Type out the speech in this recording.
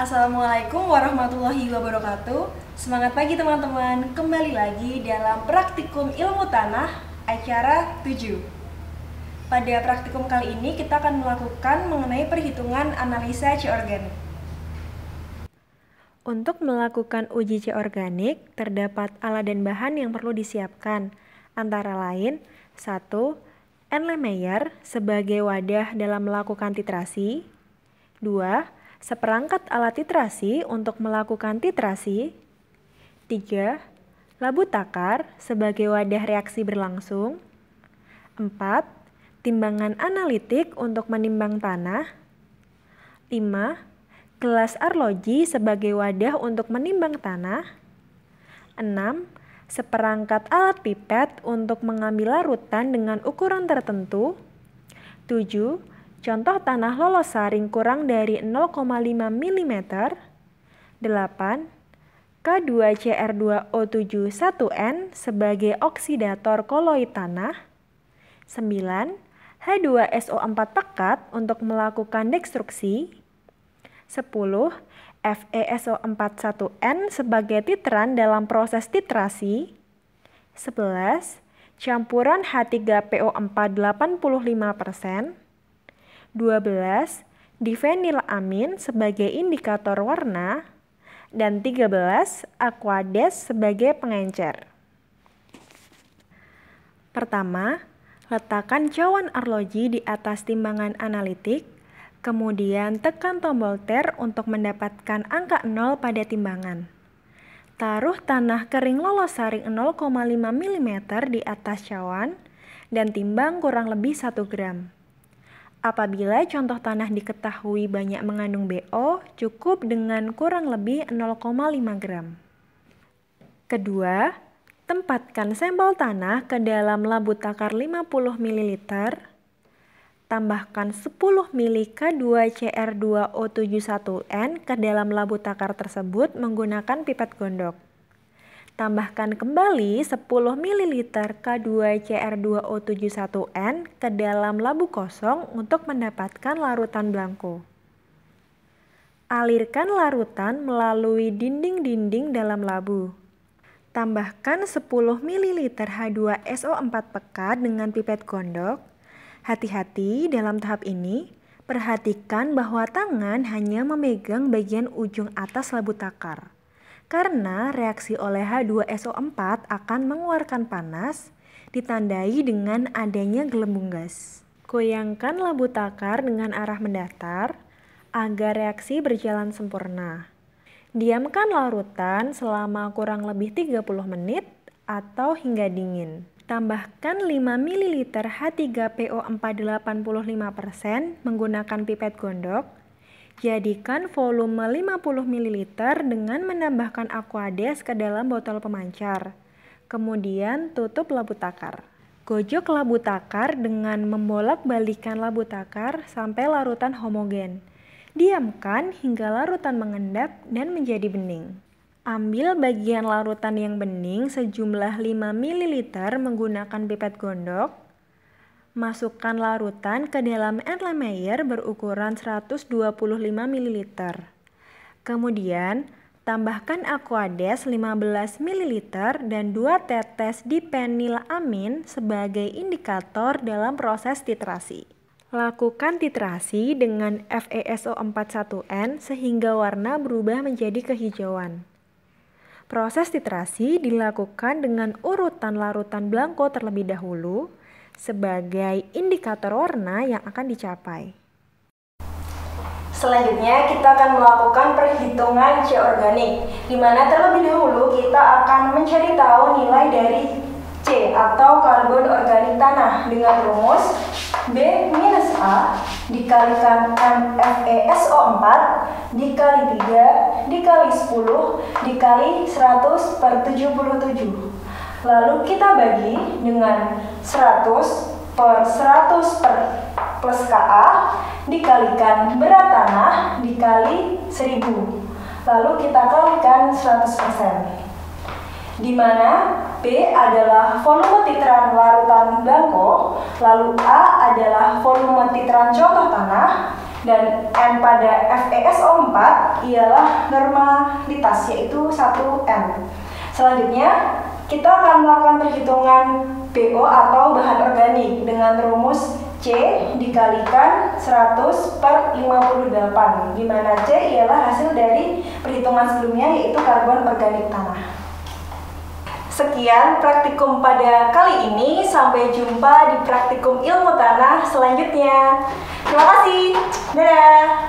Assalamualaikum warahmatullahi wabarakatuh. Semangat pagi teman-teman. Kembali lagi dalam praktikum ilmu tanah acara 7. Pada praktikum kali ini kita akan melakukan mengenai perhitungan analisa C organik. Untuk melakukan uji C organik, terdapat alat dan bahan yang perlu disiapkan, antara lain 1. Erlenmeyer sebagai wadah dalam melakukan titrasi. 2. Seperangkat alat titrasi untuk melakukan titrasi. 3. Labu takar sebagai wadah reaksi berlangsung. 4. Timbangan analitik untuk menimbang tanah. 5. Gelas arloji sebagai wadah untuk menimbang tanah. 6. Seperangkat alat pipet untuk mengambil larutan dengan ukuran tertentu. 7. Contoh tanah lolos saring kurang dari 0,5 mm. 8. K2Cr2O7 1N sebagai oksidator koloid tanah. 9. H2SO4 pekat untuk melakukan destruksi. 10. FeSO4 1N sebagai titran dalam proses titrasi. 11. Campuran H3PO4 85%. 12. Difenilamin sebagai indikator warna. Dan 13. Aquades sebagai pengencer. Pertama, letakkan cawan arloji di atas timbangan analitik. Kemudian tekan tombol ter untuk mendapatkan angka 0 pada timbangan. Taruh tanah kering lolos saring 0,5 mm di atas cawan dan timbang kurang lebih 1 gram. Apabila contoh tanah diketahui banyak mengandung BO, cukup dengan kurang lebih 0,5 gram. Kedua, tempatkan sampel tanah ke dalam labu takar 50 ml. Tambahkan 10 ml K2Cr2O7 1N ke dalam labu takar tersebut menggunakan pipet gondok. Tambahkan kembali 10 ml K2Cr2O7 1N ke dalam labu kosong untuk mendapatkan larutan blanko. Alirkan larutan melalui dinding-dinding dalam labu. Tambahkan 10 ml H2SO4 pekat dengan pipet gondok. Hati-hati dalam tahap ini, perhatikan bahwa tangan hanya memegang bagian ujung atas labu takar. Karena reaksi oleh H2SO4 akan mengeluarkan panas, ditandai dengan adanya gelembung gas. Goyangkan labu takar dengan arah mendatar, agar reaksi berjalan sempurna. Diamkan larutan selama kurang lebih 30 menit atau hingga dingin. Tambahkan 5 ml H3PO4 85% menggunakan pipet gondok. Jadikan volume 50 ml dengan menambahkan aquades ke dalam botol pemancar. Kemudian tutup labu takar. Gojok labu takar dengan membolak-balikan labu takar sampai larutan homogen. Diamkan hingga larutan mengendap dan menjadi bening. Ambil bagian larutan yang bening sejumlah 5 ml menggunakan pipet gondok. Masukkan larutan ke dalam Erlenmeyer berukuran 125 ml. Kemudian, tambahkan aquades 15 ml dan 2 tetes difenilamin sebagai indikator dalam proses titrasi. Lakukan titrasi dengan FeSO4 1N sehingga warna berubah menjadi kehijauan. Proses titrasi dilakukan dengan urutan larutan blanko terlebih dahulu sebagai indikator warna yang akan dicapai. Selanjutnya kita akan melakukan perhitungan C organik, di mana terlebih dahulu kita akan mencari tahu nilai dari C atau karbon organik tanah dengan rumus B-A dikalikan MfeSO4 dikali 3 dikali 10 dikali 100/77. Lalu kita bagi dengan 100 per 100 plus Ka dikalikan berat tanah dikali 1000. Lalu kita kalikan 100%. Di mana B adalah volume titran larutan blanko, lalu A adalah volume titran contoh tanah, Dan N pada FeSO4 ialah normalitas, yaitu 1N. Selanjutnya, kita akan melakukan perhitungan BO atau bahan organik dengan rumus C dikalikan 100 per 58, di mana C ialah hasil dari perhitungan sebelumnya, yaitu karbon organik tanah. Sekian praktikum pada kali ini, sampai jumpa di praktikum ilmu tanah selanjutnya. Terima kasih, dadah!